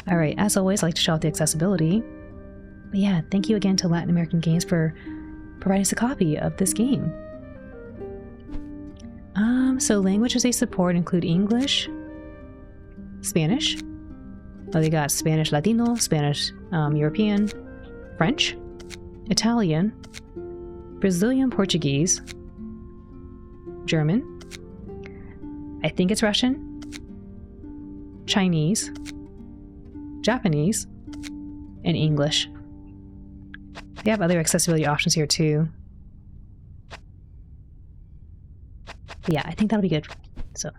Alright, as always, I like to show off the accessibility. But yeah, thank you again to Latin American Games for providing us a copy of this game. So languages they support include English, Spanish. Oh, they got Spanish Latino, Spanish European, French, Italian, Brazilian Portuguese, German, I think it's Russian, Chinese, Japanese, and English. They have other accessibility options here too. But yeah, I think that'll be good. So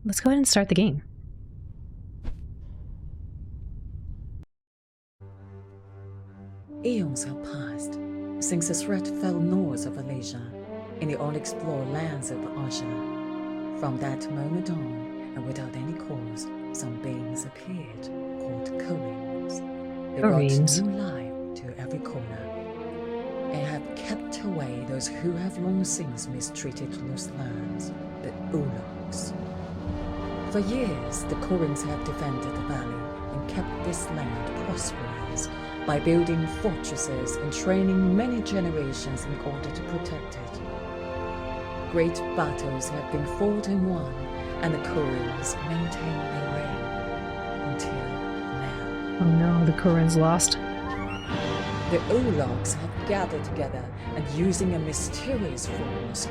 let's go ahead and start the game. Eons have passed since the threat fell north of Malaysia in the unexplored lands of Azur. From that moment on, and without any cause, some beings appeared called Koreans. They brought new life to every corner and have kept away those who have long since mistreated those lands, the Ulags. For years, the Koreans have defended the valley and kept this land prosperous by building fortresses and training many generations in order to protect it. Great battles have been fought and won, and the Koreans maintain their reign until now. Oh no, the Koreans lost. The Ulags have gathered together, and using a mysterious force,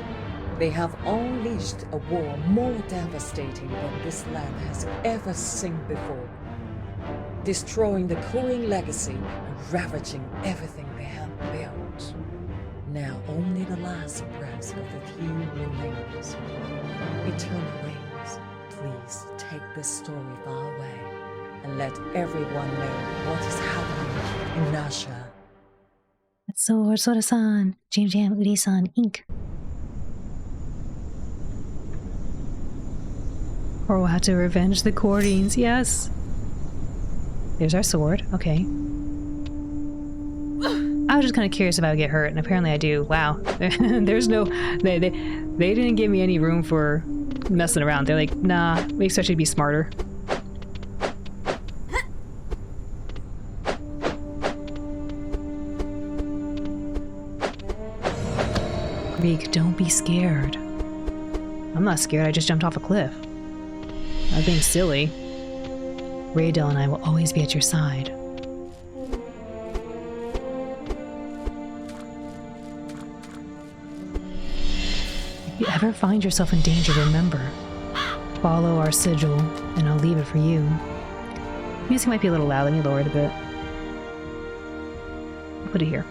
they have unleashed a war more devastating than this land has ever seen before, destroying the Korean legacy and ravaging everything they have built. Now only the last breath of the few remains. Eternal Wings, please take this story far away and let everyone know what is happening in Nasha. Azur, Sora-san, Jam Uri-san, Inc. Or we'll have to revenge the Courtings, yes! There's our sword, okay. I was just kind of curious if I would get hurt, and apparently I do. Wow. There's no... They didn't give me any room for messing around. They're like, nah, we expect you to be smarter. Greak, don't be scared. I'm not scared, I just jumped off a cliff. I was being silly. Raydel and I will always be at your side. If you ever find yourself in danger, remember, follow our sigil, and I'll leave it for you. Music might be a little loud, let me lower it a bit. I'll put it here.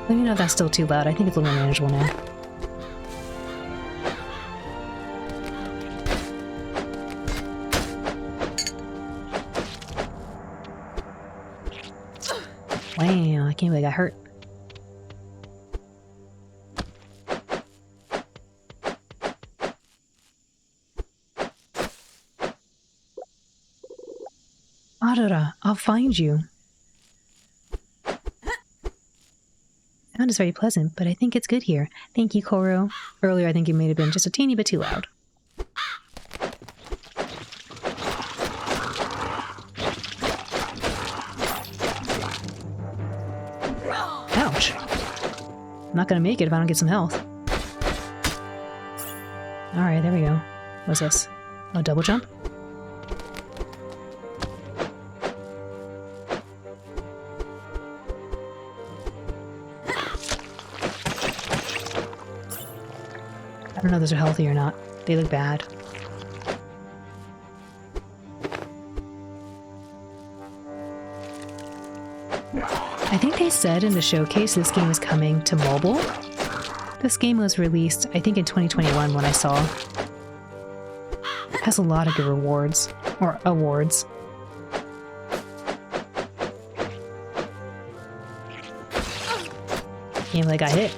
Let me know if that's still too loud. I think it's a little more manageable now. Wow, I can't believe I got hurt. Adara, I'll find you. Sound is very pleasant, but I think it's good here. Thank you, Koro. Earlier I think it may have been just a teeny bit too loud. Ouch. I'm not gonna make it if I don't get some health. Alright, there we go. What's this? Oh, double jump? I don't know if those are healthy or not. They look bad. I think they said in the showcase this game is coming to mobile. This game was released, I think, in 2021 when I saw. It has a lot of good rewards. Or awards. Can't believe I got hit.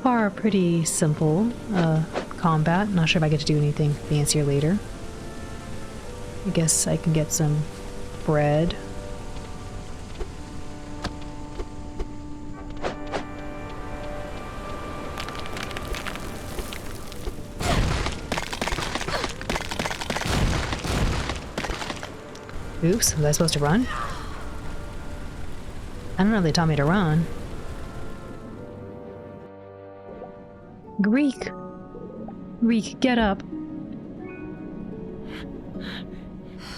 far pretty simple combat. Not sure if I get to do anything fancier later. I guess I can get some bread. Oops, was I supposed to run? I don't know if they taught me to run. Greak! Greak, get up!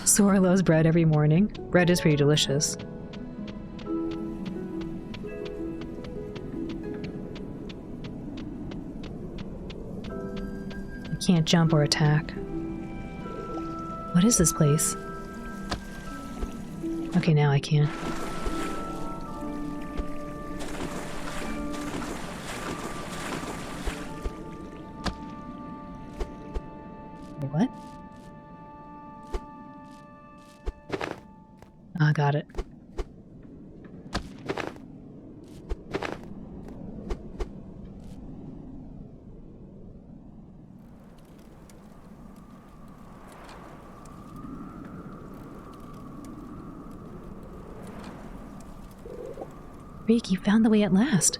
Sora loves bread every morning. Bread is pretty delicious. I can't jump or attack. What is this place? Okay, now I can. Wait, what? Ah, got it. Greak, you found the way at last.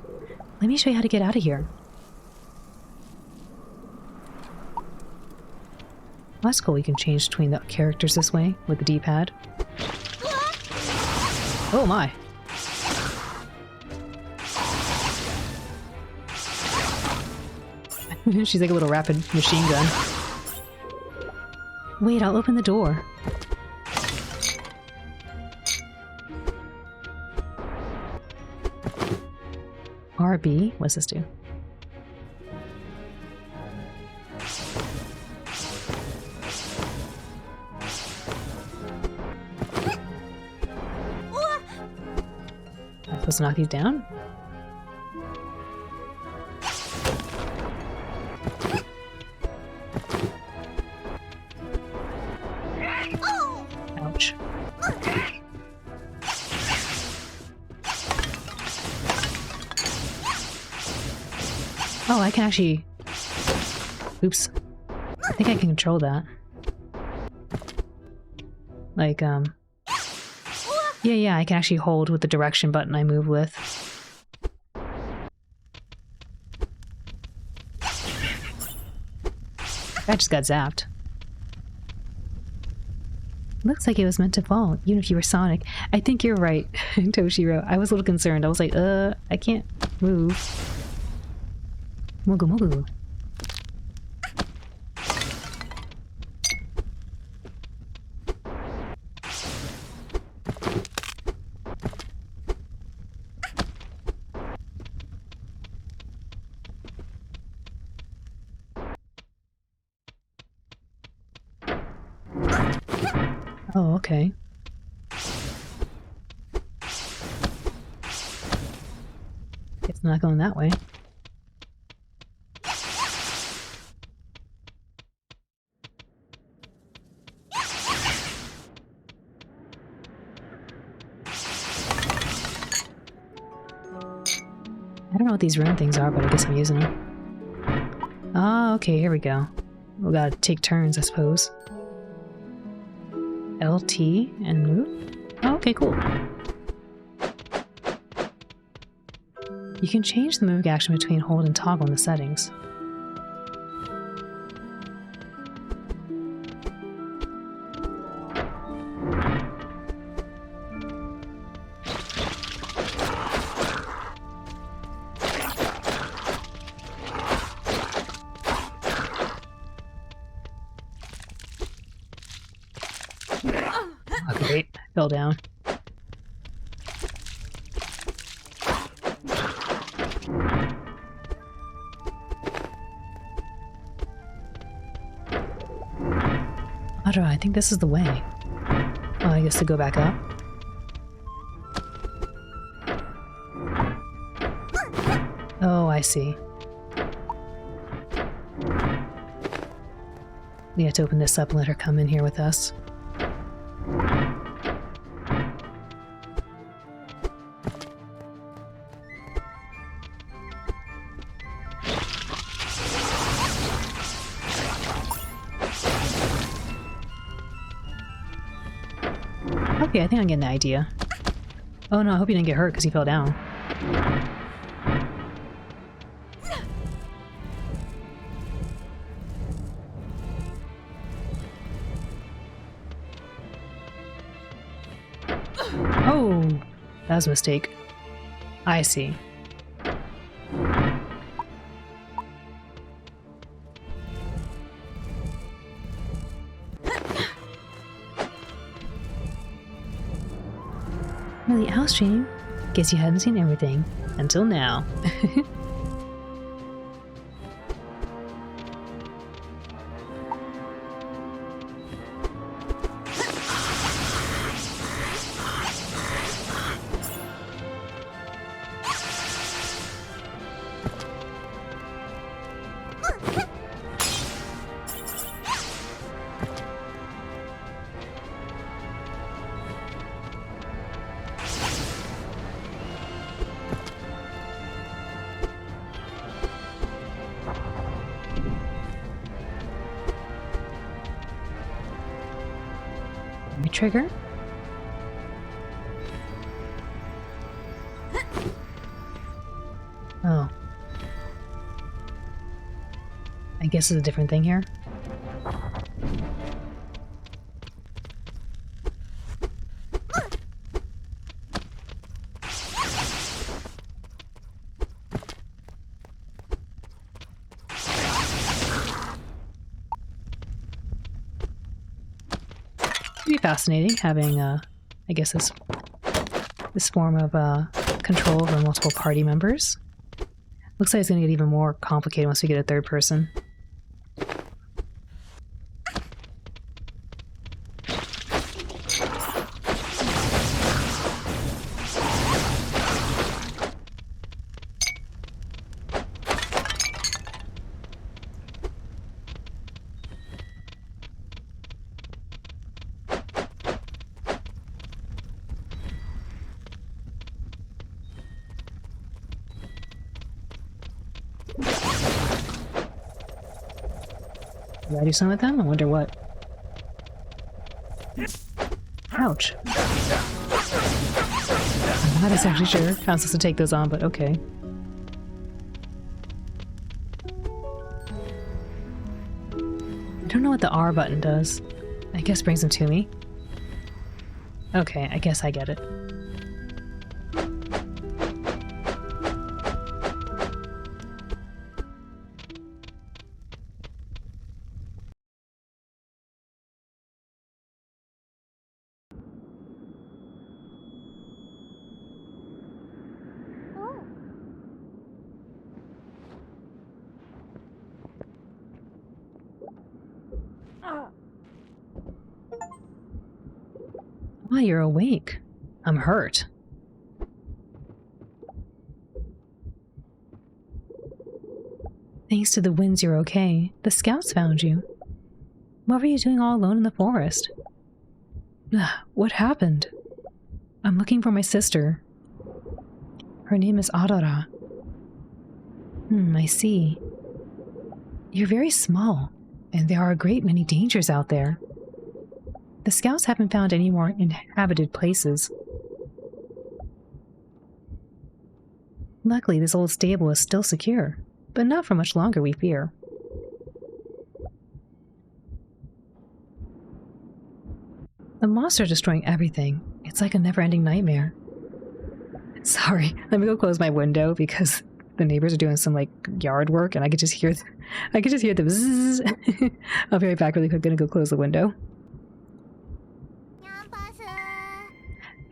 Let me show you how to get out of here. That's cool, you can change between the characters this way with the D-pad. Oh my! She's like a little rapid machine gun. Wait, I'll open the door. RB? What's this do? Am I supposed to knock these down? Ouch. Oh, I can actually... Oops. I think I can control that. Like, Yeah, I can actually hold with the direction button I move with. I just got zapped. Looks like it was meant to fall, even if you were Sonic. I think you're right, Toshiro. I was a little concerned. I was like, I can't move. Mogu mogu. Oh, okay. It's not going that way. I don't know what these rune things are, but I guess I'm using them. Oh, okay, here we go. We gotta take turns, I suppose. LT and move? Oh, okay, cool. You can change the move action between hold and toggle in the settings. Great. Fell down. Adara, I think this is the way. Oh, I guess to go back up. Oh, I see. We have to open this up and let her come in here with us. Okay, I think I'm getting the idea. Oh no, I hope you didn't get hurt because he fell down. Oh, that was a mistake. I see. Really, Outstream? Guess you hadn't seen everything. Until now. Trigger? Oh. I guess it's a different thing here. It'd be fascinating having, I guess this form of control over multiple party members. Looks like it's going to get even more complicated once we get a third person. Did I do something with them? I wonder what. Ouch. I'm not exactly sure how I'm supposed to take those on, but okay. I don't know what the R button does. I guess brings them to me. Okay, I guess I get it. Why, you're awake. I'm hurt. Thanks to the winds, you're okay. The scouts found you. What were you doing all alone in the forest? What happened? I'm looking for my sister. Her name is Adara. I see. You're very small, and there are a great many dangers out there. The scouts haven't found any more inhabited places. Luckily, this old stable is still secure, but not for much longer, we fear. The monster's destroying everything. It's like a never-ending nightmare. Sorry, let me go close my window because the neighbors are doing some like yard work, and I could just hear the bzzz. I'll be right back really quick. Gonna go close the window.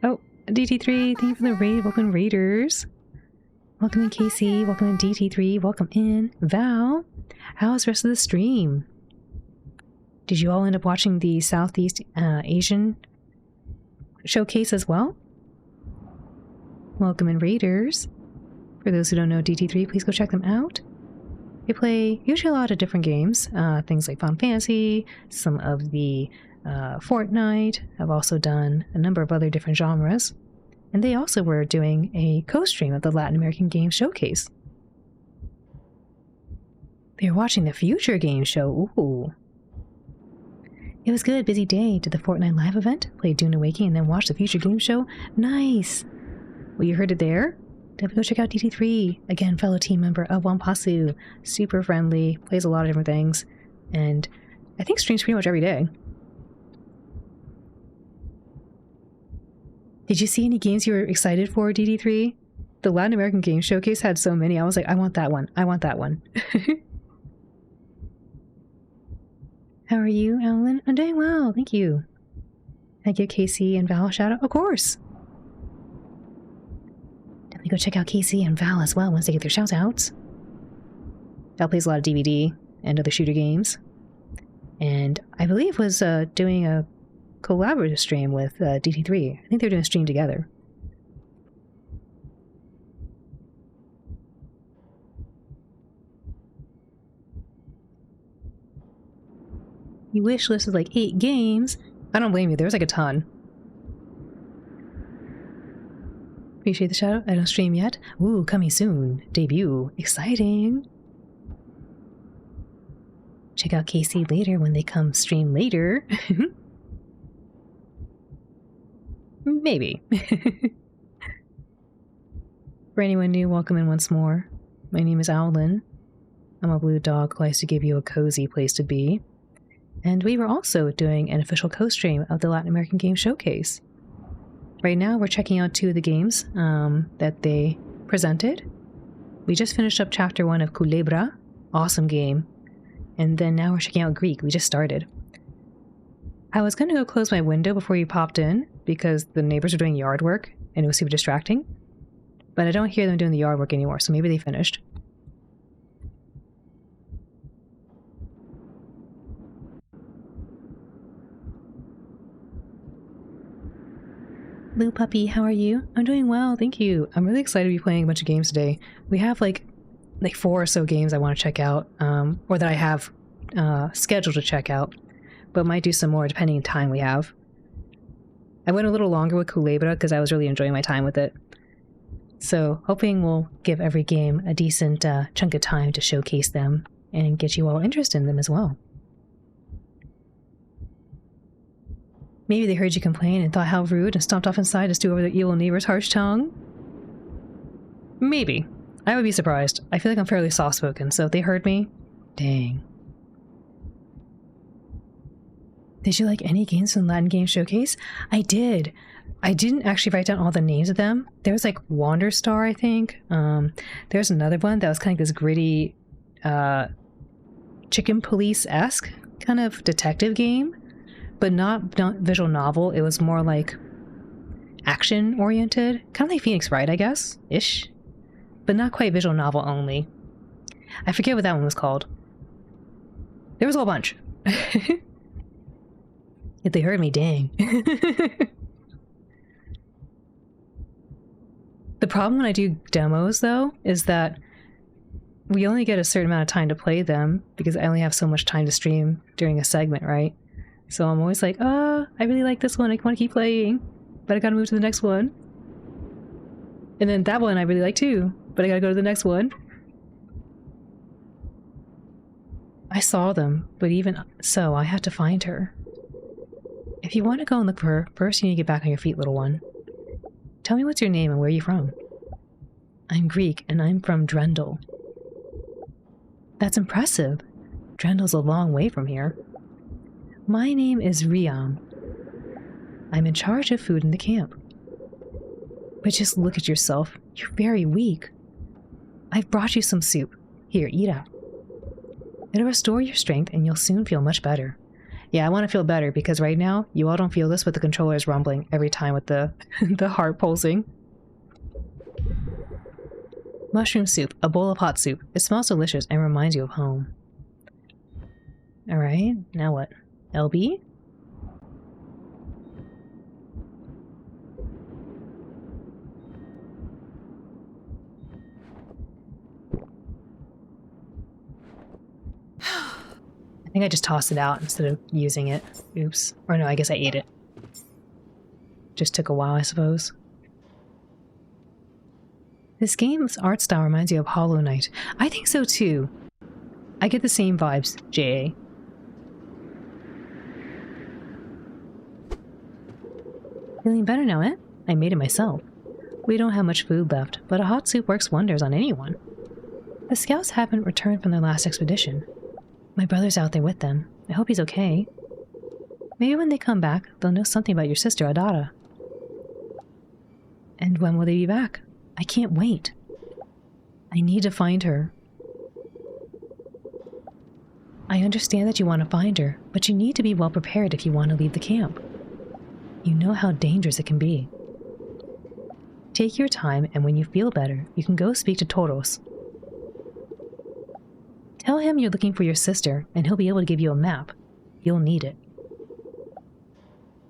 Oh, DT3, thank you for the raid. Welcome, Raiders. Welcome in, Casey. Welcome in, DT3. Welcome in, Val. How's the rest of the stream? Did you all end up watching the Southeast Asian showcase as well? Welcome in, Raiders. For those who don't know DT3, please go check them out. They play usually a lot of different games, things like Final Fantasy, some of the Fortnite. I've also done a number of other different genres. And they also were doing a co-stream of the Latin American Game Showcase. They were watching the Future Game Show. Ooh. It was good, busy day. Did the Fortnite live event, played Dune Awakening, and then watched the Future Game Show. Nice! Well, you heard it there? Definitely go check out DT3. Again, fellow team member of Wampasu. Super friendly, plays a lot of different things, and I think streams pretty much every day. Did you see any games you were excited for, DD3? The Latin American Game Showcase had so many. I was like, I want that one. I want that one. How are you, Alan? I'm doing well, thank you. Can I give Casey and Val a shout out? Of course. Definitely go check out Casey and Val as well once they get their shout outs. Val plays a lot of DVD and other shooter games. And I believe was doing a collaborative stream with DT3. I think they're doing a stream together. Your wish list is like 8 games. I don't blame you, there's like a ton. Appreciate the shout out. I don't stream yet. Ooh, coming soon. Debut. Exciting. Check out Casey later when they come stream later. Maybe. For anyone new, welcome in once more. My name is Owlin. I'm a blue dog who likes to give you a cozy place to be. And we were also doing an official co-stream of the Latin American Game Showcase. Right now, we're checking out 2 of the games that they presented. We just finished up Chapter 1 of Culebra. Awesome game. And then now we're checking out Greak. We just started. I was going to go close my window before you popped in because the neighbors are doing yard work and it was super distracting. But I don't hear them doing the yard work anymore, so maybe they finished. Blue Puppy, how are you? I'm doing well, thank you. I'm really excited to be playing a bunch of games today. We have like 4 or so games I want to check out, or that I have scheduled to check out, but might do some more depending on time we have. I went a little longer with Culebra because I was really enjoying my time with it. So hoping we'll give every game a decent chunk of time to showcase them and get you all interested in them as well. Maybe they heard you complain and thought how rude and stomped off inside to stew over their evil neighbor's harsh tongue? Maybe. I would be surprised. I feel like I'm fairly soft-spoken, so if they heard me, dang. Did you like any games from the Latin Game Showcase? I did. I didn't actually write down all the names of them. There was like Wanderstar, I think. There's another one that was kind of this gritty, chicken police-esque kind of detective game. But not visual novel. It was more like action-oriented. Kind of like Phoenix Wright, I guess? Ish. But not quite visual novel only. I forget what that one was called. There was a whole bunch. If they heard me, dang. The problem when I do demos, though, is that we only get a certain amount of time to play them because I only have so much time to stream during a segment, right? So I'm always like, I really like this one, I want to keep playing, but I gotta move to the next one. And then that one I really like too, but I gotta go to the next one. I saw them, but even so, I have to find her. If you want to go and look for her, first you need to get back on your feet, little one. Tell me what's your name and where are you from? I'm Greek, and I'm from Drendel. That's impressive. Drendel's a long way from here. My name is Riam. I'm in charge of food in the camp. But just look at yourself. You're very weak. I've brought you some soup. Here, eat up. It'll restore your strength and you'll soon feel much better. Yeah, I want to feel better because right now, you all don't feel this, but the controller is rumbling every time with the, the heart pulsing. Mushroom soup, a bowl of hot soup. It smells delicious and reminds you of home. Alright, now what? LB? I think I just tossed it out instead of using it. Oops. Or no, I guess I ate it. Just took a while, I suppose. This game's art style reminds you of Hollow Knight. I think so too. I get the same vibes, J.A. Feeling better now, eh? I made it myself. We don't have much food left, but a hot soup works wonders on anyone. The scouts haven't returned from their last expedition. My brother's out there with them. I hope he's okay. Maybe when they come back, they'll know something about your sister, Adara. And when will they be back? I can't wait. I need to find her. I understand that you want to find her, but you need to be well prepared if you want to leave the camp. You know how dangerous it can be. Take your time, and when you feel better, you can go speak to Toros. Tell him you're looking for your sister, and he'll be able to give you a map. You'll need it.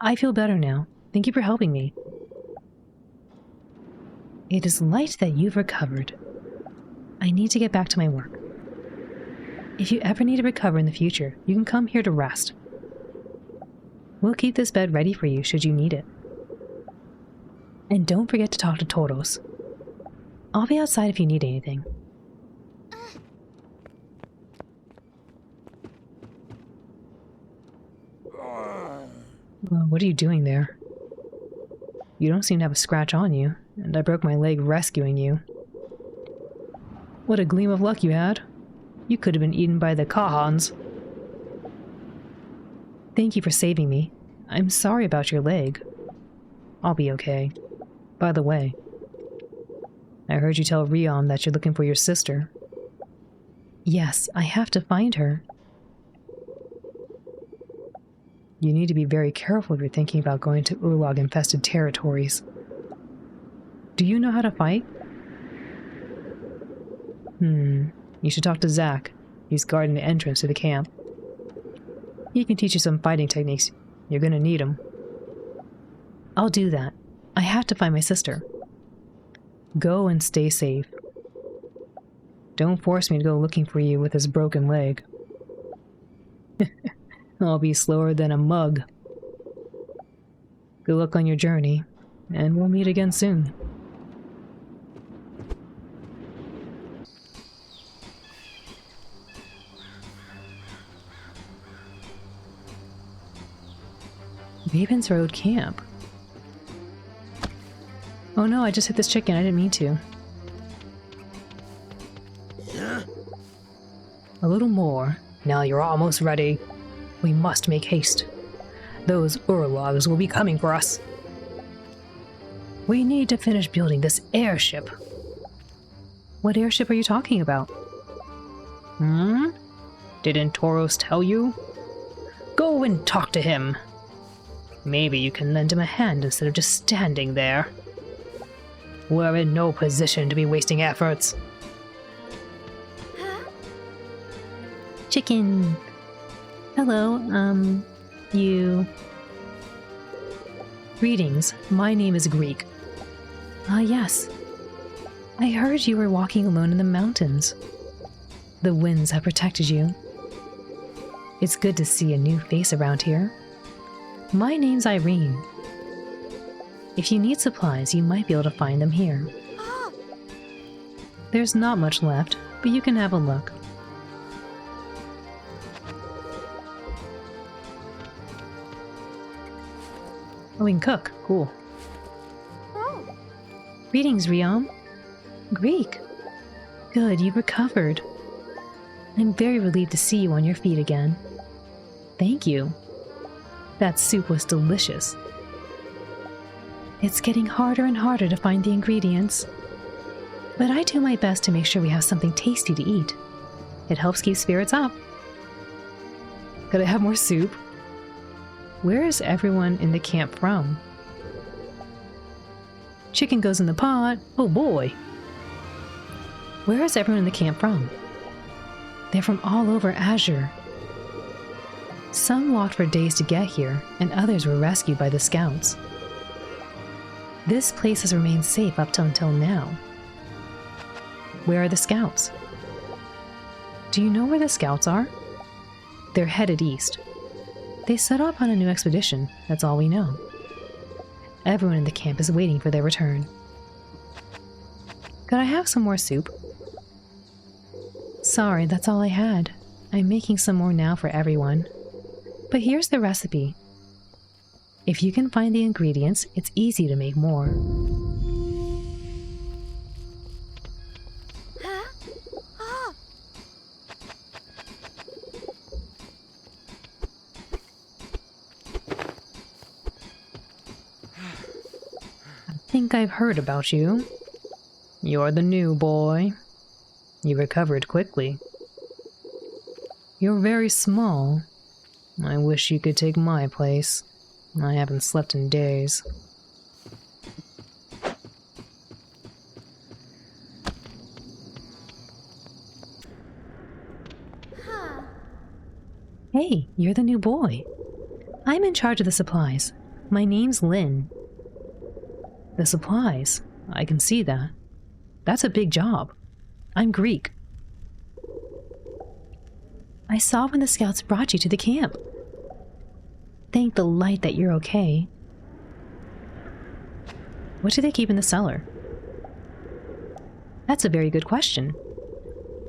I feel better now. Thank you for helping me. It is light that you've recovered. I need to get back to my work. If you ever need to recover in the future, you can come here to rest. We'll keep this bed ready for you should you need it. And don't forget to talk to Toros. I'll be outside if you need anything. Well, what are you doing there? You don't seem to have a scratch on you, and I broke my leg rescuing you. What a gleam of luck you had. You could have been eaten by the Kahans. Thank you for saving me. I'm sorry about your leg. I'll be okay. By the way, I heard you tell Rion that you're looking for your sister. Yes, I have to find her. You need to be very careful if you're thinking about going to Urlog-infested territories. Do you know how to fight? You should talk to Zach. He's guarding the entrance to the camp. He can teach you some fighting techniques. You're gonna need them. I'll do that. I have to find my sister. Go and stay safe. Don't force me to go looking for you with this broken leg. I'll be slower than a mug. Good luck on your journey, and we'll meet again soon. Ravens Road Camp. Oh no, I just hit this chicken. I didn't mean to. A little more. Now you're almost ready. We must make haste. Those Urlogs will be coming for us. We need to finish building this airship. What airship are you talking about? Didn't Toros tell you? Go and talk to him. Maybe you can lend him a hand instead of just standing there. We're in no position to be wasting efforts. Chicken. Hello, you... Greetings, my name is Greak. Ah, yes. I heard you were walking alone in the mountains. The winds have protected you. It's good to see a new face around here. My name's Irene. If you need supplies, you might be able to find them here. There's not much left, but you can have a look. Oh, we can cook. Cool. Greetings, Riam. Greek. Good, you've recovered. I'm very relieved to see you on your feet again. Thank you. That soup was delicious. It's getting harder and harder to find the ingredients. But I do my best to make sure we have something tasty to eat. It helps keep spirits up. Could I have more soup? Where is everyone in the camp from? Chicken goes in the pot. Oh boy. Where is everyone in the camp from? They're from all over Azur. Some walked for days to get here, and others were rescued by the scouts. This place has remained safe up until now. Where are the scouts? Do you know where the scouts are? They're headed east. They set off on a new expedition, that's all we know. Everyone in the camp is waiting for their return. Could I have some more soup? Sorry, that's all I had. I'm making some more now for everyone. But here's the recipe. If you can find the ingredients, it's easy to make more. I think I've heard about you. You're the new boy. You recovered quickly. You're very small. I wish you could take my place. I haven't slept in days. Hey, you're the new boy. I'm in charge of the supplies. My name's Lynn. The supplies? I can see that. That's a big job. I'm Greek. I saw when the scouts brought you to the camp. Thank the light that you're okay. What do they keep in the cellar? That's a very good question.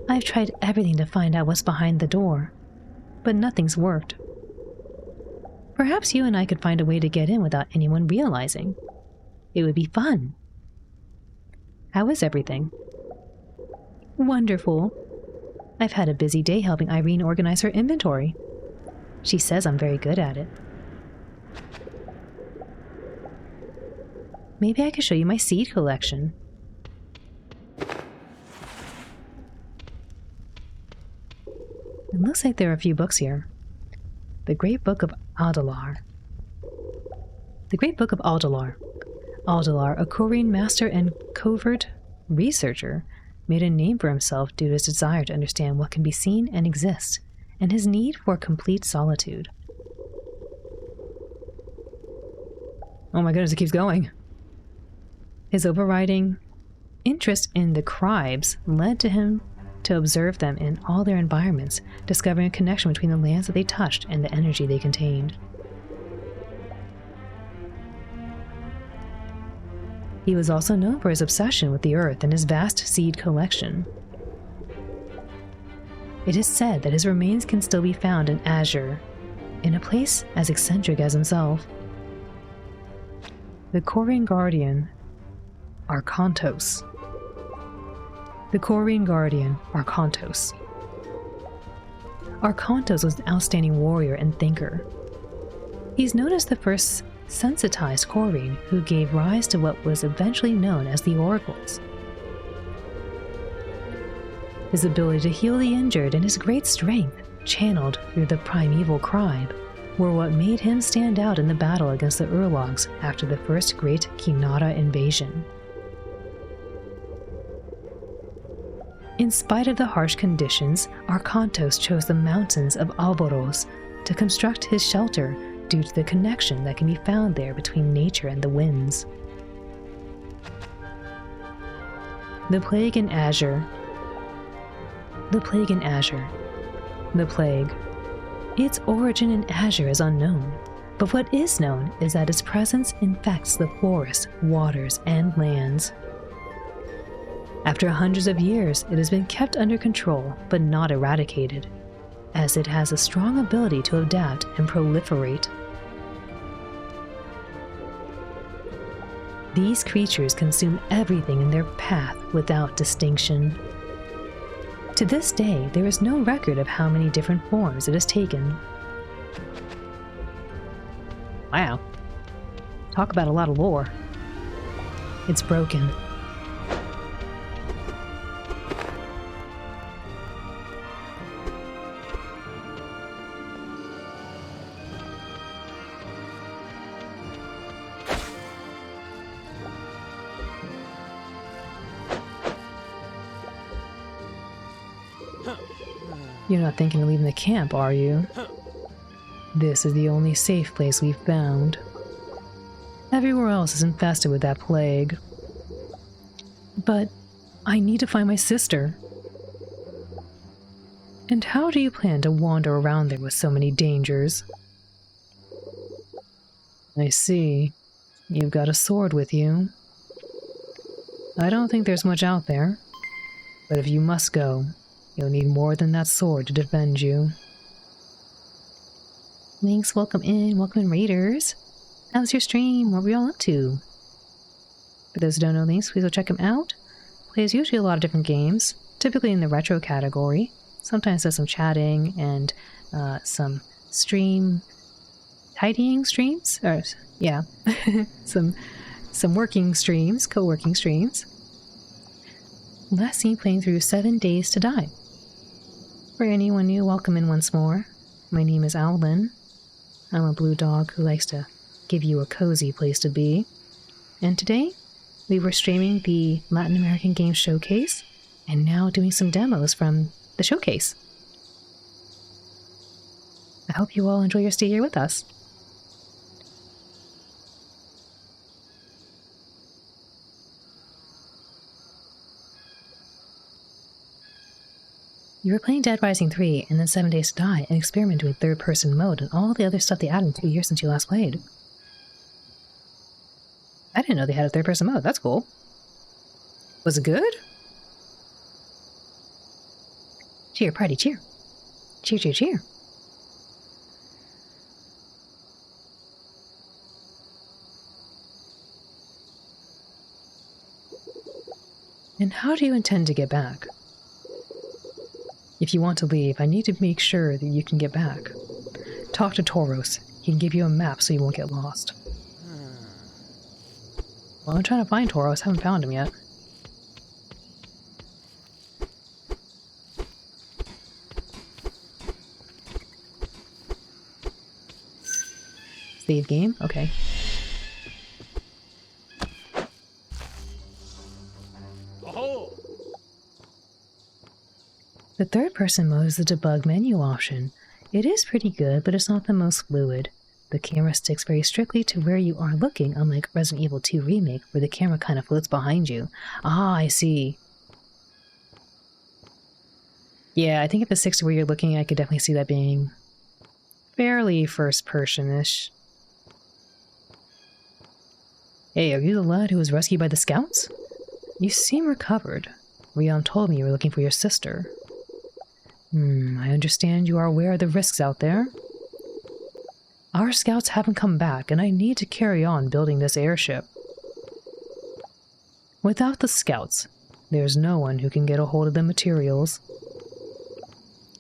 I've tried everything to find out what's behind the door, but nothing's worked. Perhaps you and I could find a way to get in without anyone realizing. It would be fun. How is everything? Wonderful. I've had a busy day helping Irene organize her inventory. She says I'm very good at it. Maybe I could show you my seed collection. It looks like there are a few books here. The Great Book of Adar. The Great Book of Adar. Adar, a Korean master and covert researcher, made a name for himself due to his desire to understand what can be seen and exist, and his need for complete solitude. Oh my goodness, it keeps going. His overriding interest in the tribes led to him to observe them in all their environments, discovering a connection between the lands that they touched and the energy they contained. He was also known for his obsession with the earth and his vast seed collection. It is said that his remains can still be found in Azur, in a place as eccentric as himself. The Korean Guardian, Arkantos. The Korean Guardian, Arkantos. Arkantos was an outstanding warrior and thinker. He's known as the first sensitized Korean who gave rise to what was eventually known as the Oracles. His ability to heal the injured and his great strength, channeled through the primeval tribe, were what made him stand out in the battle against the Urlogs after the first great Kinara invasion. In spite of the harsh conditions, Arkantos chose the mountains of Alboros to construct his shelter due to the connection that can be found there between nature and the winds. The Plague in Azur. The Plague in Azur. The Plague. Its origin in Azur is unknown, but what is known is that its presence infects the forests, waters, and lands. After hundreds of years, it has been kept under control, but not eradicated, as it has a strong ability to adapt and proliferate. These creatures consume everything in their path without distinction. To this day, there is no record of how many different forms it has taken. Wow. Talk about a lot of lore. It's broken. You're not thinking of leaving the camp, are you? This is the only safe place we've found. Everywhere else is infested with that plague. But I need to find my sister. And how do you plan to wander around there with so many dangers? I see. You've got a sword with you. I don't think there's much out there. But if you must go, you'll need more than that sword to defend you. Thanks, welcome in, raiders. How's your stream? What were you all up to? For those who don't know Links, please go check him out. Plays usually a lot of different games, typically in the retro category. Sometimes does some chatting and some stream tidying streams, or yeah, some working streams, co-working streams. Last seen playing through 7 Days to Die. For anyone new, welcome in once more. My name is Owlin. I'm a blue dog who likes to give you a cozy place to be. And today, we were streaming the Latin American Games Showcase, and now doing some demos from the showcase. I hope you all enjoy your stay here with us. You were playing Dead Rising 3 and then 7 Days to Die and experimented with third-person mode and all the other stuff they added in 2 years since you last played. I didn't know they had a third-person mode. That's cool. Was it good? Cheer, party, cheer. Cheer, cheer, cheer. And how do you intend to get back? If you want to leave, I need to make sure that you can get back. Talk to Tauros. He can give you a map so you won't get lost. Well, I'm trying to find Tauros. Haven't found him yet. Save game? Okay. The third-person mode is the debug menu option. It is pretty good, but it's not the most fluid. The camera sticks very strictly to where you are looking, unlike Resident Evil 2 Remake, where the camera kind of floats behind you. Ah, I see. Yeah, I think if it sticks to where you're looking, I could definitely see that being fairly first-person-ish. Hey, are you the lad who was rescued by the scouts? You seem recovered. Rion told me you were looking for your sister. I understand you are aware of the risks out there. Our scouts haven't come back, and I need to carry on building this airship. Without the scouts, there's no one who can get a hold of the materials.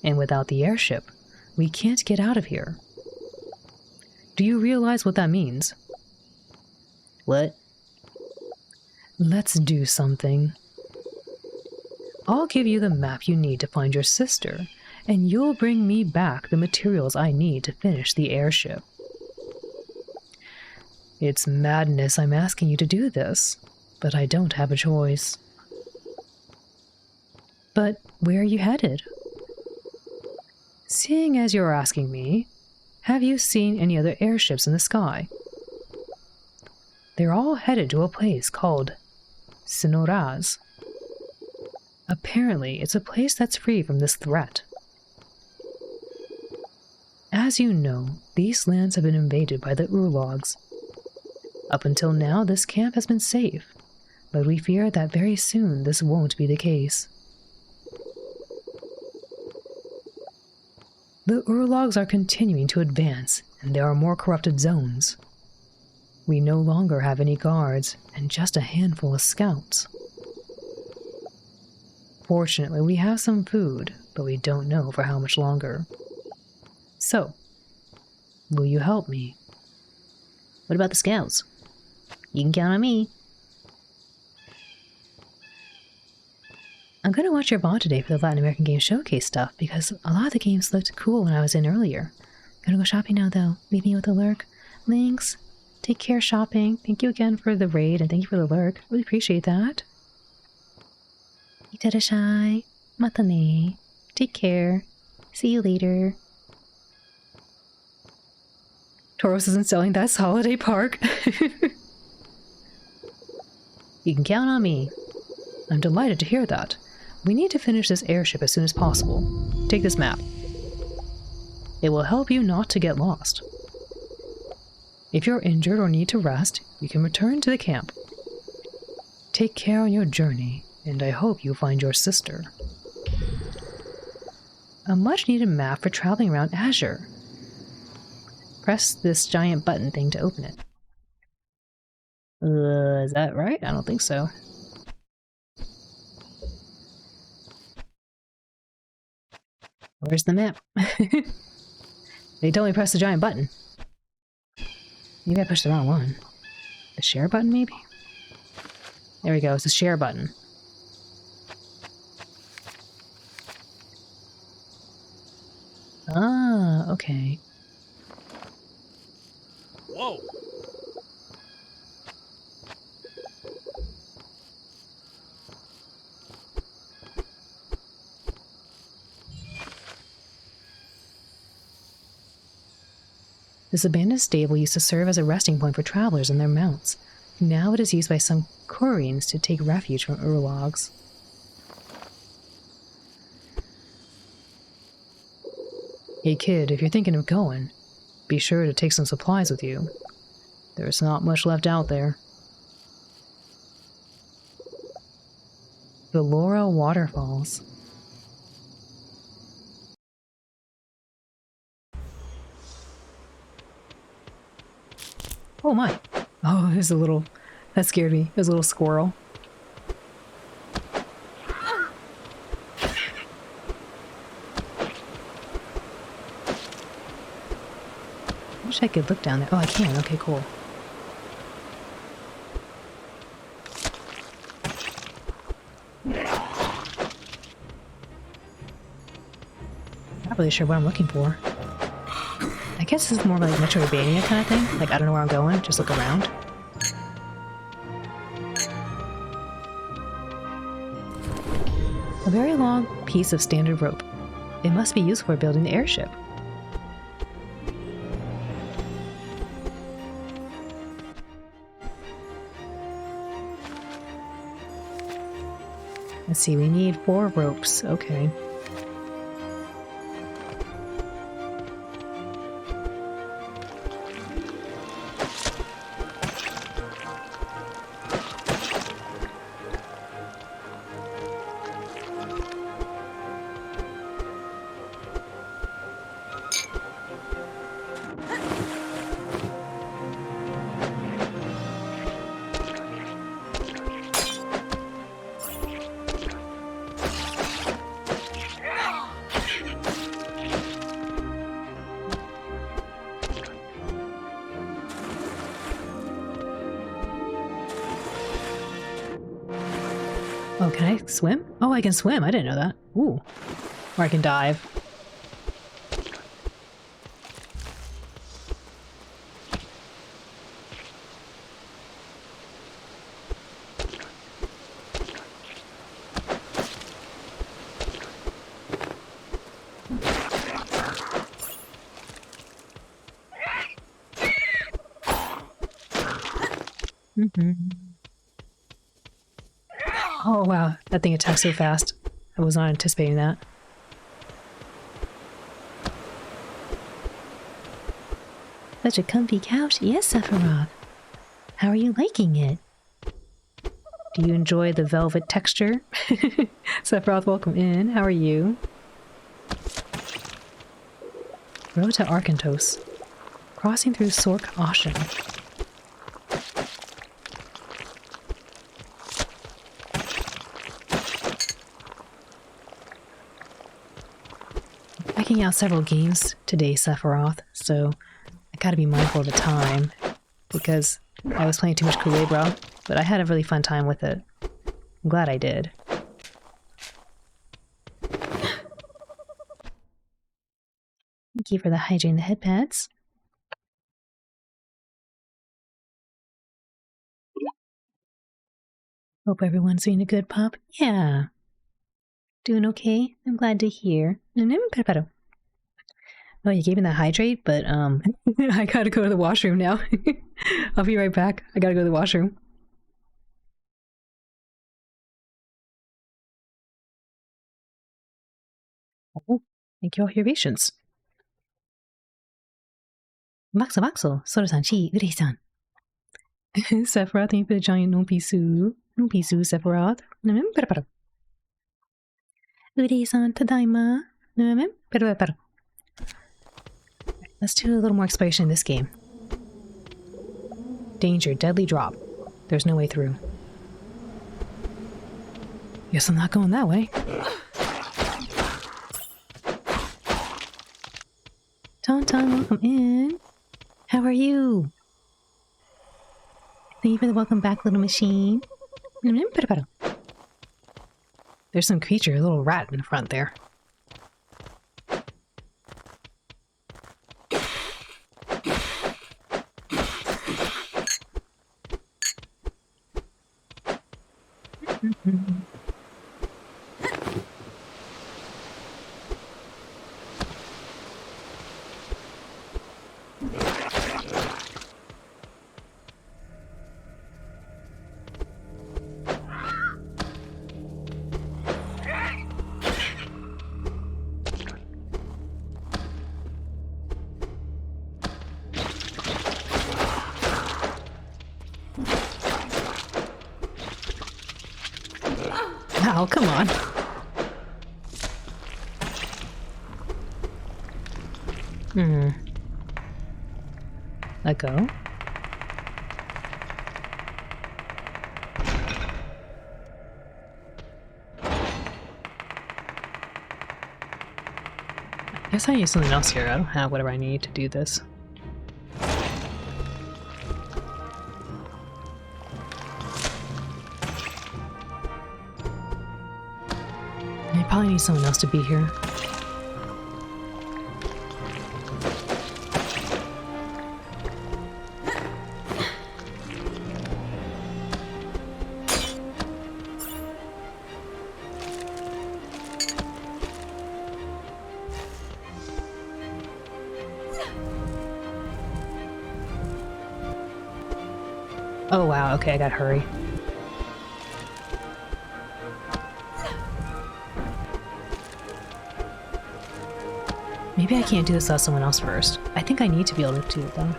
And without the airship, we can't get out of here. Do you realize what that means? What? Let's do something. I'll give you the map you need to find your sister, and you'll bring me back the materials I need to finish the airship. It's madness I'm asking you to do this, but I don't have a choice. But where are you headed? Seeing as you're asking me, have you seen any other airships in the sky? They're all headed to a place called Sinoraz. Apparently, it's a place that's free from this threat. As you know, these lands have been invaded by the Urlogs. Up until now, this camp has been safe, but we fear that very soon this won't be the case. The Urlogs are continuing to advance, and there are more corrupted zones. We no longer have any guards, and just a handful of scouts. Fortunately, we have some food, but we don't know for how much longer. So, will you help me? What about the scouts? You can count on me. I'm going to watch your VOD today for the Latin American Games Showcase stuff, because a lot of the games looked cool when I was in earlier. I'm going to go shopping now, though. Leave me with a lurk. Links, take care shopping. Thank you again for the raid, and thank you for the lurk. Really appreciate that. Itadashai. Mata ne. Take care. See you later. Tauros isn't selling that holiday park. You can count on me. I'm delighted to hear that. We need to finish this airship as soon as possible. Take this map. It will help you not to get lost. If you're injured or need to rest, you can return to the camp. Take care on your journey, and I hope you find your sister. A much-needed map for traveling around Azur. Press this giant button thing to open it. Is that right? I don't think so. Where's the map? They told me press the giant button. Maybe I pushed the wrong one. The share button, maybe? There we go, it's the share button. Ah, okay. Whoa! This abandoned stable used to serve as a resting point for travelers and their mounts. Now it is used by some Koreans to take refuge from Urlogs. Hey kid, if you're thinking of going, be sure to take some supplies with you. There's not much left out there. The Laura Waterfalls. Oh my. Oh, there's a little... That scared me. There's a little squirrel. I wish I could look down there. Oh, I can. Okay, cool. Not really sure what I'm looking for. I guess this is more like Metroidvania kind of thing. Like, I don't know where I'm going, just look around. A very long piece of standard rope. It must be used for building the airship. Let's see, we need 4 ropes. Okay. Oh, can I swim? Oh, I can swim. I didn't know that. Ooh. Or I can dive. Oh wow, that thing attacks so fast. I was not anticipating that. Such a comfy couch. Yes, Sephiroth. How are you liking it? Do you enjoy the velvet texture? Sephiroth, welcome in. How are you? Road to Arkantos. Crossing through Sork Ocean. Checking out several games today, Sephiroth, so I gotta be mindful of the time because I was playing too much Kulebra, but I had a really fun time with it. I'm glad I did. Thank you for the hydrating the headpads. Hope everyone's doing a good, pup. Yeah. Doing okay? I'm glad to hear. Oh, you gave me that hydrate, but I gotta go to the washroom now. I'll be right back. I gotta go to the washroom. Oh, thank you all for your patience. Maxo Maxo, Soro-san-chi, Urei-san. Sephiroth, thank you for the giant Nompisu. Nompisu, Sephiroth. Urei-san, Tadaima. Let's do a little more exploration in this game. Danger, deadly drop. There's no way through. Guess I'm not going that way. Tauntaun, welcome in. How are you? Thank you for the welcome back, little machine. There's some creature, a little rat in the front there. Ow, come on. Let go. I guess I use something else here. I don't have whatever I need to do this. I probably need someone else to be here. Oh wow, okay, I gotta hurry. Maybe I can't do this without someone else first. I think I need to be able to do it though.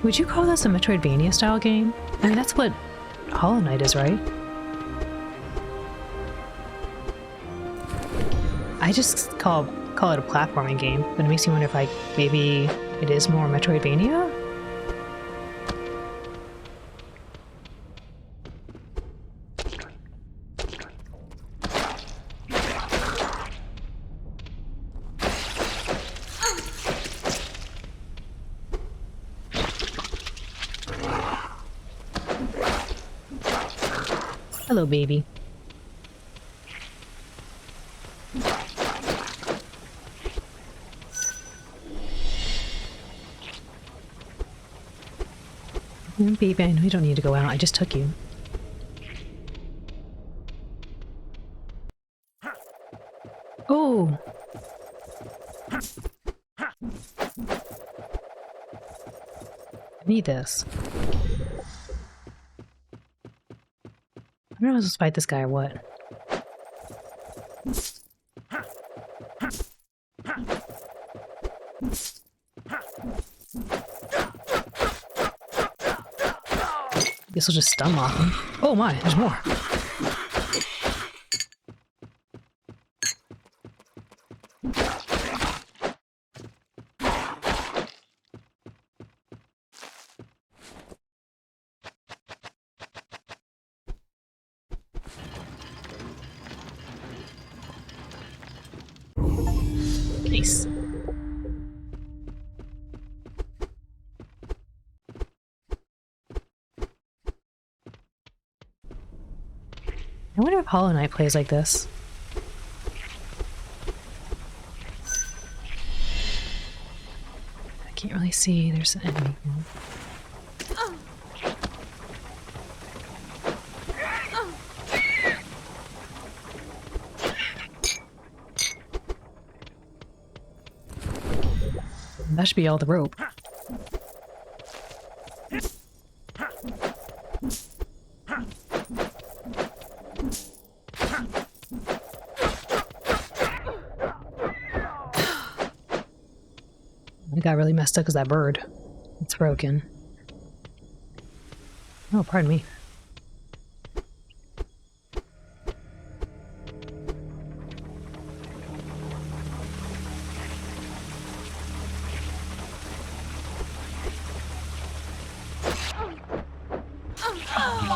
Would you call this a Metroidvania style game? I mean, that's what Hollow Knight is, right? I just call it a platforming game, but it makes me wonder if maybe it is more Metroidvania? Hello, baby. Baby, I know you don't need to go out. I just took you. Oh! I need this. I don't know if I was supposed to fight this guy or what. Guess I'll just stun lock him. Oh my, there's more. Nice. I wonder if Hollow Knight plays like this. I can't really see. There's an enemy. That should be all the rope. I got really messed up because that bird. It's broken. Oh, pardon me.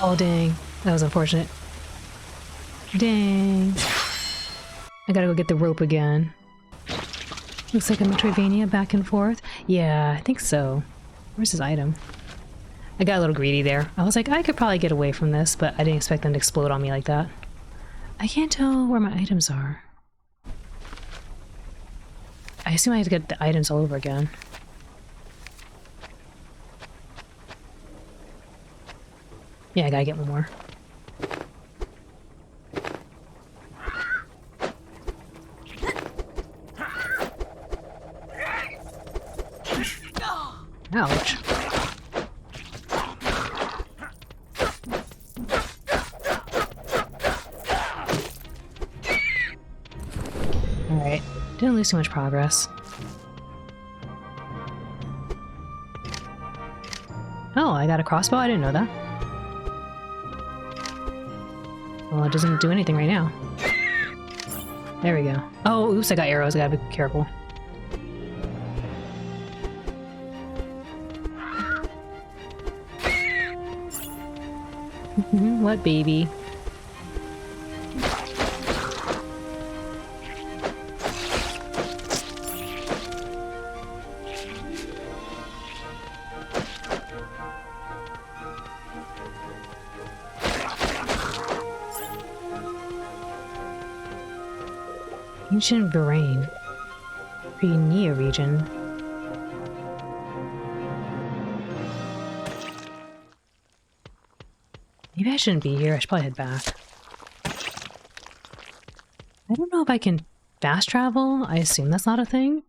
Oh, dang. That was unfortunate. Dang. I gotta go get the rope again. Looks like a Metroidvania back and forth. Yeah, I think so. Where's his item? I got a little greedy there. I was like, I could probably get away from this, but I didn't expect them to explode on me like that. I can't tell where my items are. I assume I have to get the items all over again. Yeah, I gotta get one more. Ouch. Alright, didn't lose too much progress. Oh, I got a crossbow? I didn't know that. Well, it doesn't do anything right now. There we go. Oh, oops, I got arrows. I gotta be careful. What baby? Ancient Bahrain. Pre-Nia region. Maybe I shouldn't be here. I should probably head back. I don't know if I can fast travel. I assume that's not a thing.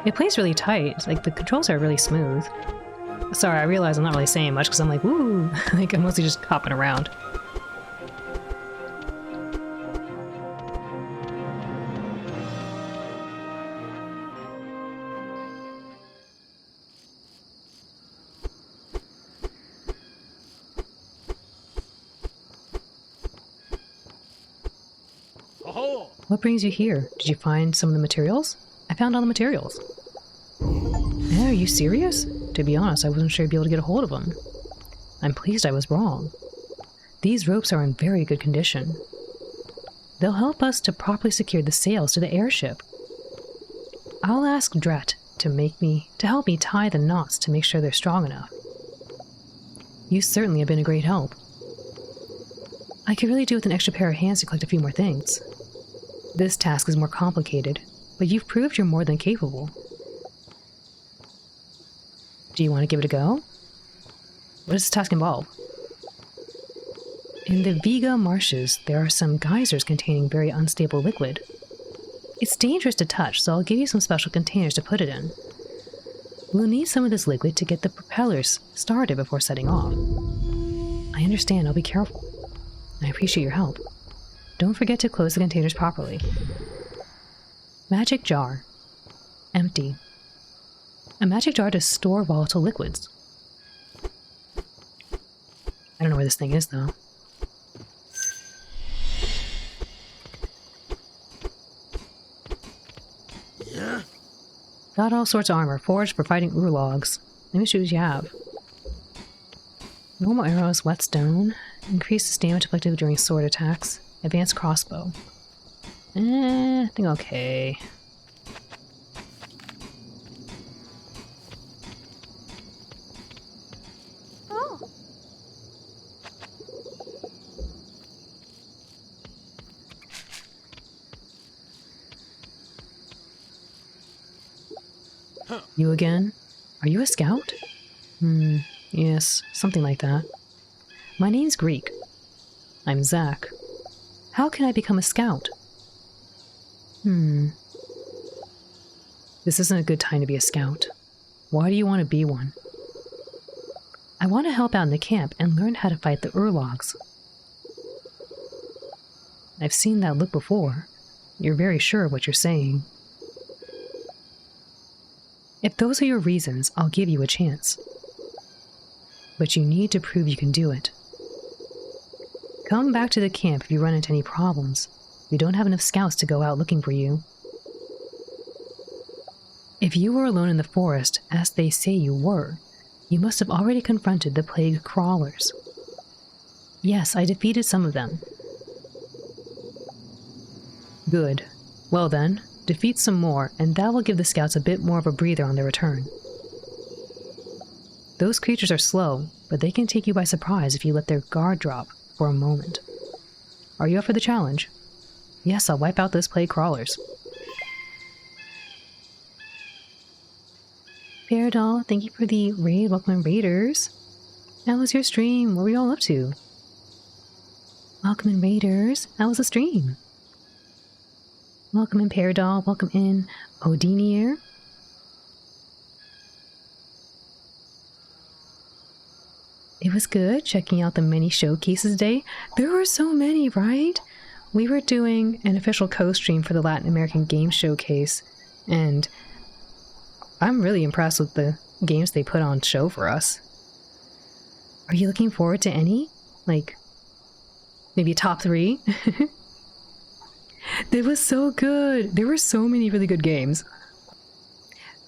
It plays really tight. Like, the controls are really smooth. Sorry, I realize I'm not really saying much because I'm like, woo! Like, I'm mostly just hopping around. What brings you here? Did you find some of the materials? I found all the materials. Yeah, are you serious? To be honest, I wasn't sure you'd be able to get a hold of them. I'm pleased I was wrong. These ropes are in very good condition. They'll help us to properly secure the sails to the airship. I'll ask Dret to help me tie the knots to make sure they're strong enough. You certainly have been a great help. I could really do with an extra pair of hands to collect a few more things. This task is more complicated, but you've proved you're more than capable. Do you want to give it a go? What does this task involve? In the Viga marshes, there are some geysers containing very unstable liquid. It's dangerous to touch, so I'll give you some special containers to put it in. We'll need some of this liquid to get the propellers started before setting off. I understand, I'll be careful. I appreciate your help. Don't forget to close the containers properly. Magic jar. Empty. A magic jar to store volatile liquids. I don't know where this thing is, though. Yeah. Got all sorts of armor, forged for fighting Urlogs. Let me see what you have. Normal arrows, whetstone, Increase the damage inflicted during sword attacks. Advanced crossbow. I think okay. Oh. You again? Are you a scout? Yes, something like that. My name's Greak. I'm Zach. How can I become a scout? This isn't a good time to be a scout. Why do you want to be one? I want to help out in the camp and learn how to fight the Urlogs. I've seen that look before. You're very sure of what you're saying. If those are your reasons, I'll give you a chance. But you need to prove you can do it. Come back to the camp if you run into any problems. We don't have enough scouts to go out looking for you. If you were alone in the forest, as they say you were, you must have already confronted the plague crawlers. Yes, I defeated some of them. Good. Well then, defeat some more, and that will give the scouts a bit more of a breather on their return. Those creatures are slow, but they can take you by surprise if you let their guard drop for a moment. Are you up for the challenge? Yes, I'll wipe out those plague crawlers. Fairdoll, thank you for the raid. Welcome, Raiders. How was your stream? What were you all up to? Welcome in, Raiders. How was the stream? Welcome in, Fairdoll. Welcome in, Odinier. It was good checking out the many showcases today. There were so many, right? We were doing an official co-stream for the Latin American Game Showcase, and I'm really impressed with the games they put on show for us. Are you looking forward to any? Like, maybe top 3? It was so good. There were so many really good games.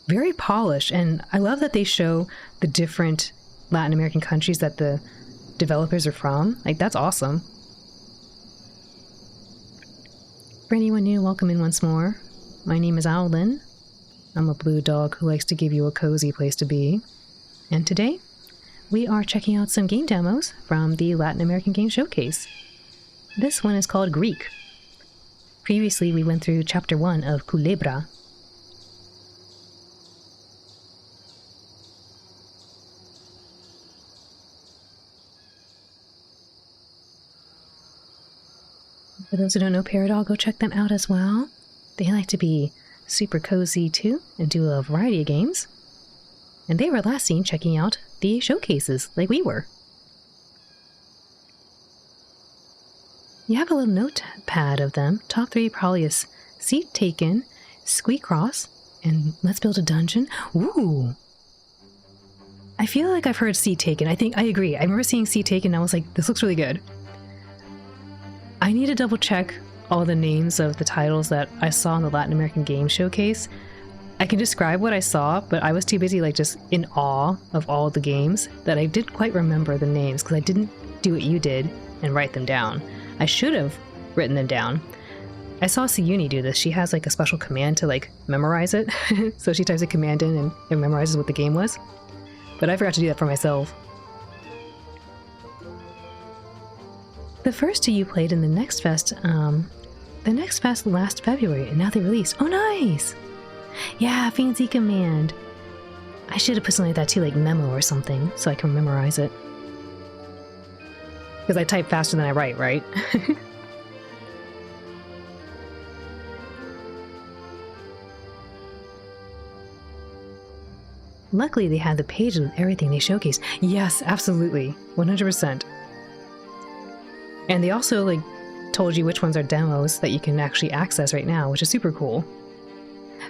Very polished, and I love that they show the different Latin American countries that the developers are from. Like, that's awesome. For anyone new, welcome in once more. My name is Owlin. I'm a blue dog who likes to give you a cozy place to be. And today, we are checking out some game demos from the Latin American Game Showcase. This one is called Greak. Previously, we went through Chapter 1 of Culebra. For those who don't know Paradol, go check them out as well. They like to be super cozy too, and do a variety of games. And they were last seen checking out the showcases, like we were. You have a little notepad of them. Top 3 probably is Seat Taken, Squeak Cross, and Let's Build a Dungeon. Ooh! I feel like I've heard Seat Taken. I agree. I remember seeing Seat Taken and I was like, this looks really good. I need to double check all the names of the titles that I saw in the Latin American Game Showcase. I can describe what I saw, but I was too busy like just in awe of all the games that I didn't quite remember the names because I didn't do what you did and write them down. I should have written them down. I saw Sayuni do this. She has like a special command to like memorize it. So she types a command in and it memorizes what the game was. But I forgot to do that for myself. The first 2 you played in the Next Fest last February, and now they released. Oh, nice! Yeah, fancy command. I should have put something like that too, like memo or something, so I can memorize it. Because I type faster than I write, right? Luckily, they had the pages with everything they showcased. Yes, absolutely. 100%. And they also, like, told you which ones are demos that you can actually access right now, which is super cool.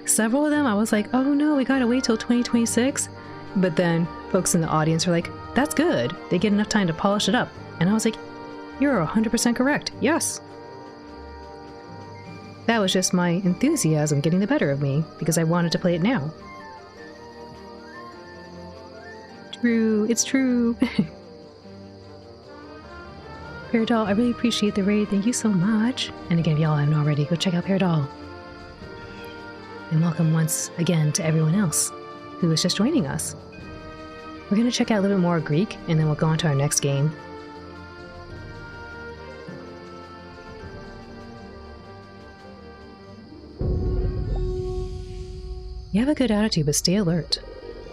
Several of them, I was like, oh no, we gotta wait till 2026. But then folks in the audience were like, that's good. They get enough time to polish it up. And I was like, you're 100% correct. Yes. That was just my enthusiasm getting the better of me because I wanted to play it now. True, it's true. Peridol, I really appreciate the raid. Thank you so much. And again, if y'all haven't already, go check out Peridol. And welcome once again to everyone else who is just joining us. We're going to check out a little bit more Greek, and then we'll go on to our next game. You have a good attitude, but stay alert.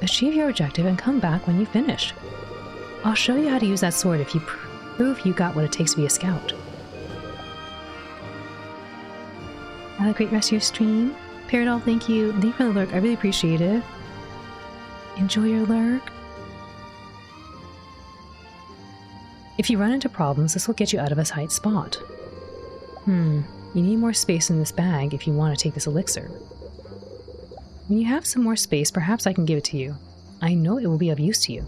Achieve your objective and come back when you finish. I'll show you how to use that sword if you prove you got what it takes to be a scout. Have a great rest of your stream. Peridol, thank you. And thank you for the lurk. I really appreciate it. Enjoy your lurk. If you run into problems, this will get you out of a tight spot. You need more space in this bag if you want to take this elixir. When you have some more space, perhaps I can give it to you. I know it will be of use to you.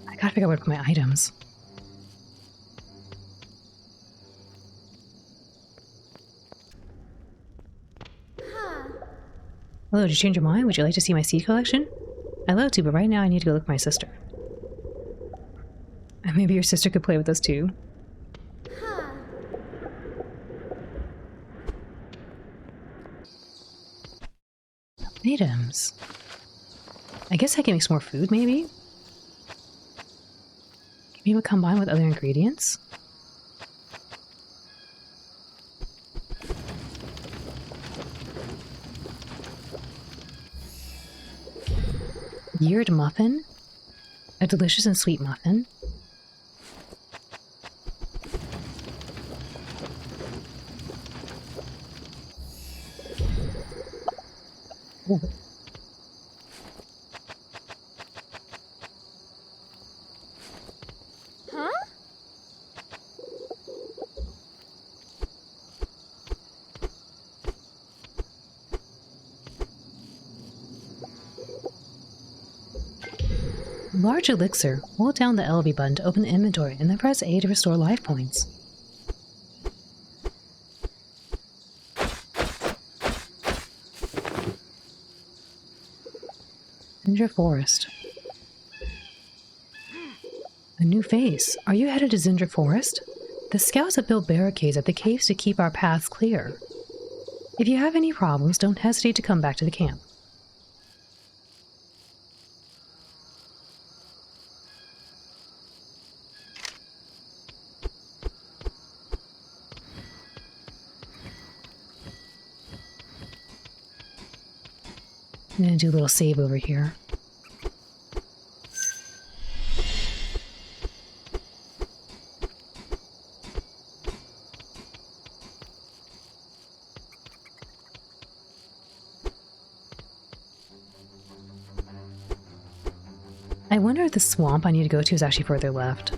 I gotta figure out where to put my items. Hello, did you change your mind? Would you like to see my seed collection? I'd love to, but right now I need to go look for my sister. And maybe your sister could play with us too. Items. I guess I can make some more food, maybe? Maybe we'll combine with other ingredients? Geared muffin? A delicious and sweet muffin? Ooh. Large elixir. Hold down the LB button to open the inventory and then press A to restore life points. Zinger Forest. A new face. Are you headed to Zinger Forest? The scouts have built barricades at the caves to keep our paths clear. If you have any problems, don't hesitate to come back to the camp. I'm gonna do a little save over here. I wonder if the swamp I need to go to is actually further left.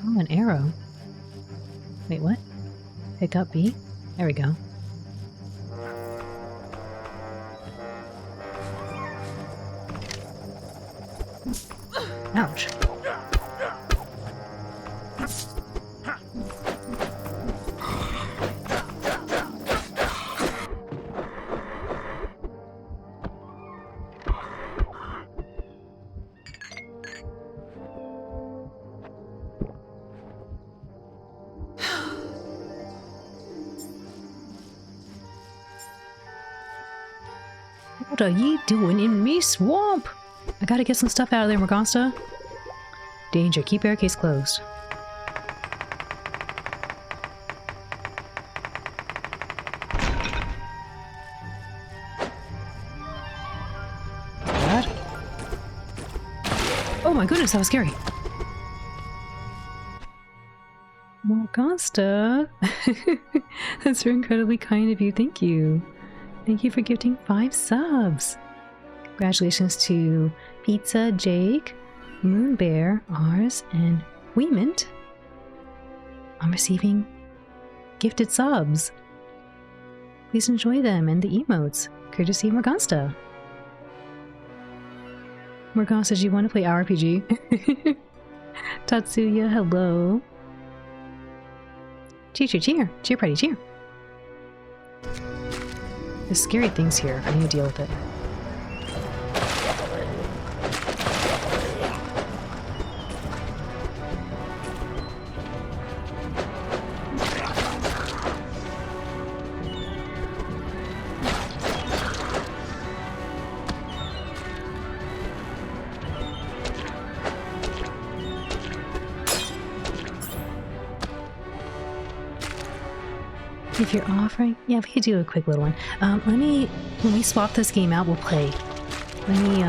Oh, an arrow. Wait, what? Pick up B? There we go. Ouch. What are ye doing in me swamp? I gotta get some stuff out of there, Morgansta. Danger, keep barricades closed. What? Oh my goodness, that was scary. Morgasta! That's very incredibly kind of you. Thank you. Thank you for gifting 5 subs. Congratulations to Pizza, Jake, Moonbear, Ars, and Weemint on receiving gifted subs. Please enjoy them and the emotes, courtesy Morgasta. Morgasta, do you want to play RPG? Tatsuya, hello. Cheer, cheer, cheer. Cheer, party, cheer. There's scary things here. I need to deal with it. If you're offering, yeah, we could do a quick little one. When we swap this game out, we'll play. Let me,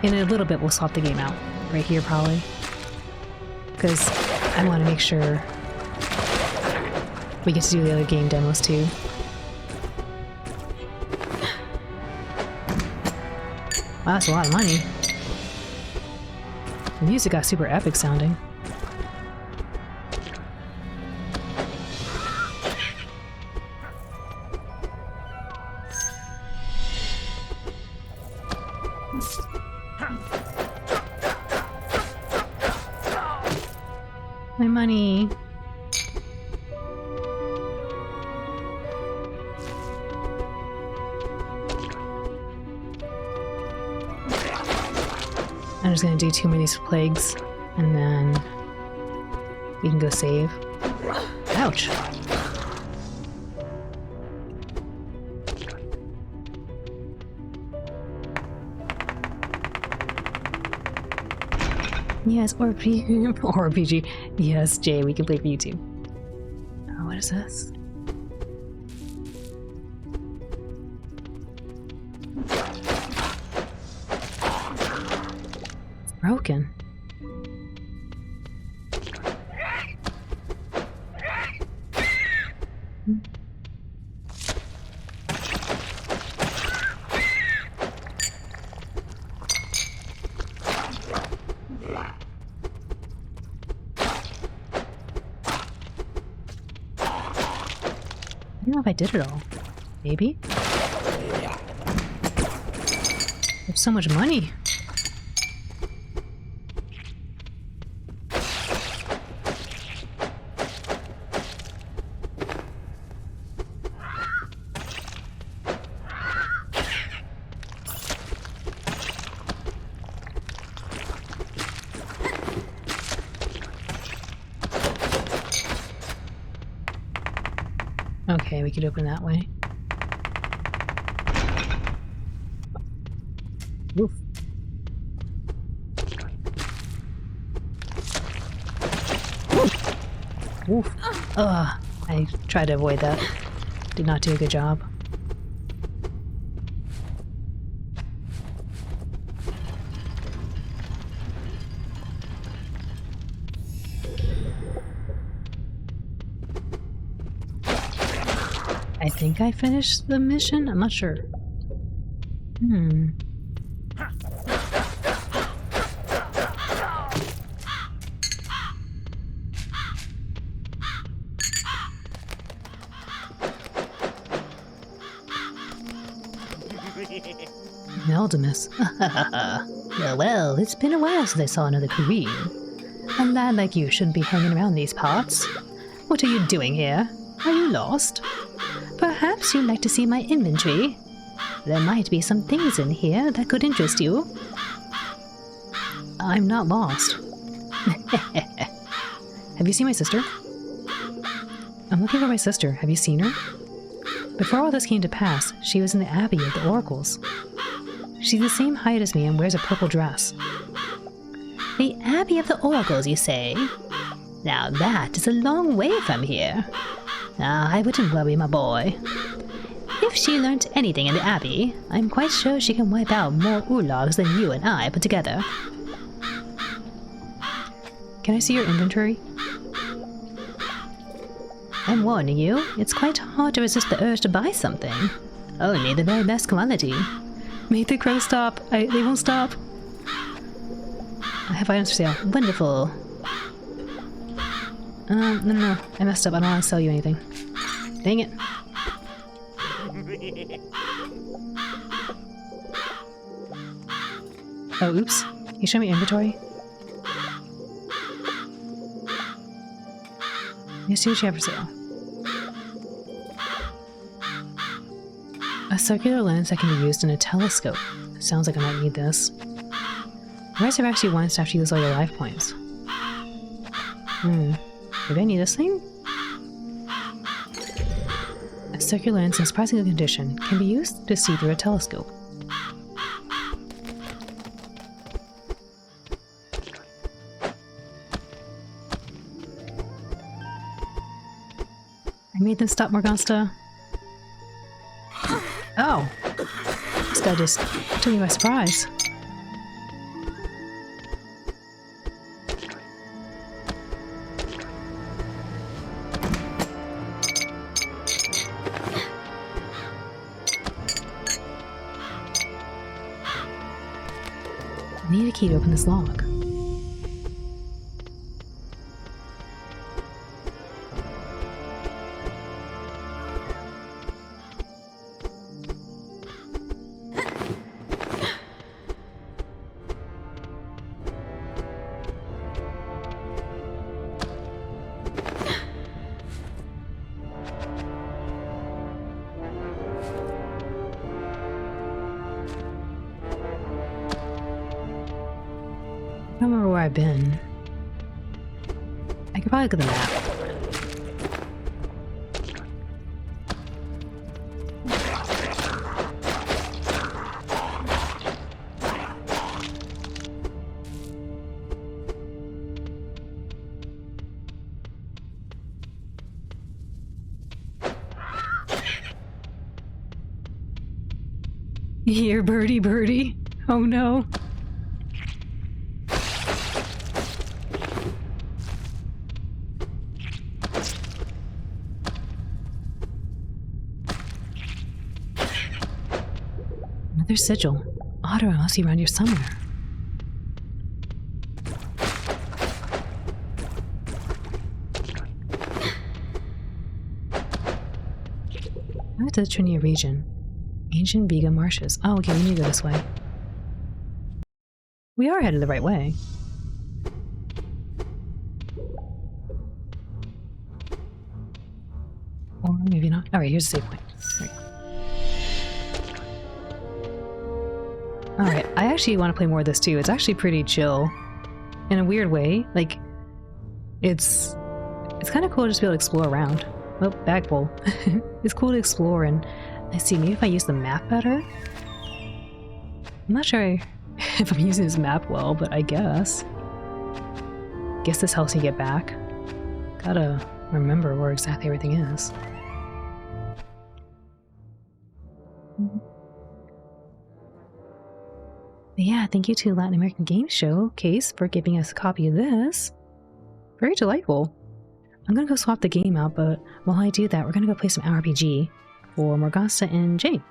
in a little bit, we'll swap the game out. Right here, probably. Because I want to make sure we get to do the other game demos, too. Wow, that's a lot of money. The music got super epic sounding. My money. I'm just gonna do 2 more of these plagues, and then we can go save. Ouch. Yes, or RPG. Yes, Jay, we can play for you too. Oh, what is this? It's broken. I don't know if I did it all. Maybe? There's so much money. Okay, we could open that way. Oof. Oof. Ugh. I tried to avoid that. Did not do a good job. I think I finished the mission? I'm not sure. Meldemus. Well, it's been a while since I saw another Korean. A lad like you shouldn't be hanging around these parts. What are you doing here? Are you lost? Perhaps you'd like to see my inventory. There might be some things in here that could interest you. I'm not lost. Have you seen my sister? I'm looking for my sister. Have you seen her? Before all this came to pass, she was in the Abbey of the Oracles. She's the same height as me and wears a purple dress. The Abbey of the Oracles, you say? Now that is a long way from here. I wouldn't worry, my boy. If she learnt anything in the Abbey, I'm quite sure she can wipe out more oorlogs than you and I put together. Can I see your inventory? I'm warning you, it's quite hard to resist the urge to buy something. Only the very best quality. Make the crow stop. They won't stop. I have items for sale. Wonderful. No. I messed up. I don't want to sell you anything. Dang it. Oh, oops. Can you show me inventory? Let's see what you have for sale. A circular lens that can be used in a telescope. Sounds like I might need this. Where's there actually once after you use all your life points? Maybe I need this thing? A circular lens in surprising good condition can be used to see through a telescope. I made them stop, Morgasta. Oh! This guy just took me by surprise. I need a key to open this log. I don't remember where I've been. I could probably look at the map. Here, birdie, birdie. Oh no. Another sigil. Adara must be around here somewhere. Where's the Trinia region? Ancient Vega marshes. Oh, okay, we need to go this way. We are headed the right way. Or maybe not. Alright, here's the save point. There we go. Alright, I actually want to play more of this too. It's actually pretty chill. In a weird way. Like, it's kind of cool just to be able to explore around. Oh, bag full. It's cool to explore, and let's see, maybe if I use the map better? I'm not sure if I'm using this map well, but I guess. Guess this helps me get back. Gotta remember where exactly everything is. But yeah, thank you to Latin American Game Showcase for giving us a copy of this. Very delightful. I'm gonna go swap the game out, but while I do that, we're gonna go play some RPG for Morgasta and Jane.